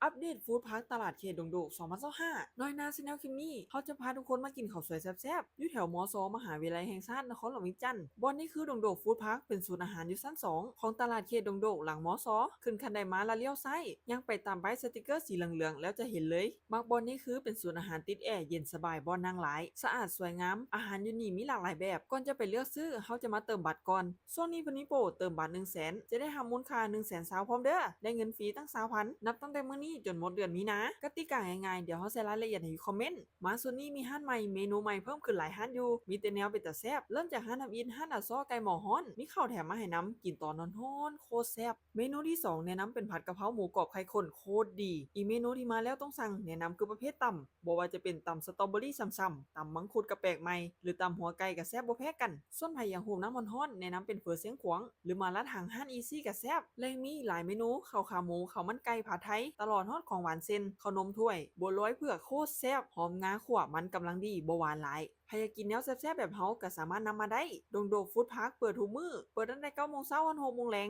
อัปเดตฟู้ดพาร์คตลาดเขตดงโดก2025น้อยนาซีแนลคลิปนี้เขาจะพาทุกคนมากินข้าวสวยแซ่บๆอยู่แถวมอซอมหาวิทยาลัยแห่งชาตินครหลวงวิจันทร์บอนนี้คือดงโดกฟู้ดพาร์คเป็นศูนย์อาหารอยู่ชั้น2ของตลาดเขตดงโดกหลังมอซอขึ้นคันไดมาแล้วเลี้ยวซ้ายยังไปตามป้ายสติกเกอร์สีเหลืองๆแล้วจะเห็นเลยมักบอนนี้คือเป็นศูนย์อาหารติดแอร์เย็นสบายบอนนั่งหลายสะอาดสวยงามอาหารอยู่นี่มีหลากหลายแบบก่อนจะไปเลือกซื้อเขาจะมาเติมบัตรก่อนส่วนนี้เพิ่นมีโปรเติมบัตร100,000จะได้ทำมูลค่า100,000พร้อมเด้อได้เงินฟรีตั้ง20,000นับตั้งแต่มื้อนี้จนหมดเดือนมีนากติกาง่ายๆเดี๋ยวเขาใส่รายละเอียดให้อยู่คอมเมนต์มาส่วนนี้มีห้านใหม่เมนูใหม่เพิ่มขึ้นหลายห้านอยู่มีแต่แนวเป็นตาแซ่บเริ่มจากห้านทำอินห้านอัดซ้อไก่หมอฮ้อนมีข้าวแถมมาให้น้ำกินตอนนอนฮ้อนโคตรแซ่บเมนูที่2แนะนำเป็นผัดกะเพราหมูกรอบไข่ข้นโคตรดีอีกเมนูที่มาแล้วต้องสั่งแนะนำคือประเภทตำบ่ว่าจะเป็นตำสตรอเบอรี่ซ้ำๆตำมังคุดกระแปลกใหม่หรือตำหัวไก่กับแซ่บบ่แพ้กันส่วนไผอยากหูน้ำมันฮ้อนแนะนำเป็นเฝอเสียงขวางหรือมาละทางห้านอีซี่กับแซ่บและยังมีหลายเมนูข้าวขาหมูข้าวมันไก่ผัดไทยตลอดฮอดของหวานเส้นขนมถ้วยบัวลอยเผือกโคตรแซ่บหอมงาขั่วมันกำลังดีบ่หวานหลายใครอยากกินแนวแซ่บๆแบบเฮาก็สามารถนำมาได้ดงโดกฟู้ดพาร์คเปิดทุกมื้อเปิดตั้งแต่9 โมงเช้าถึง6 โมงแลง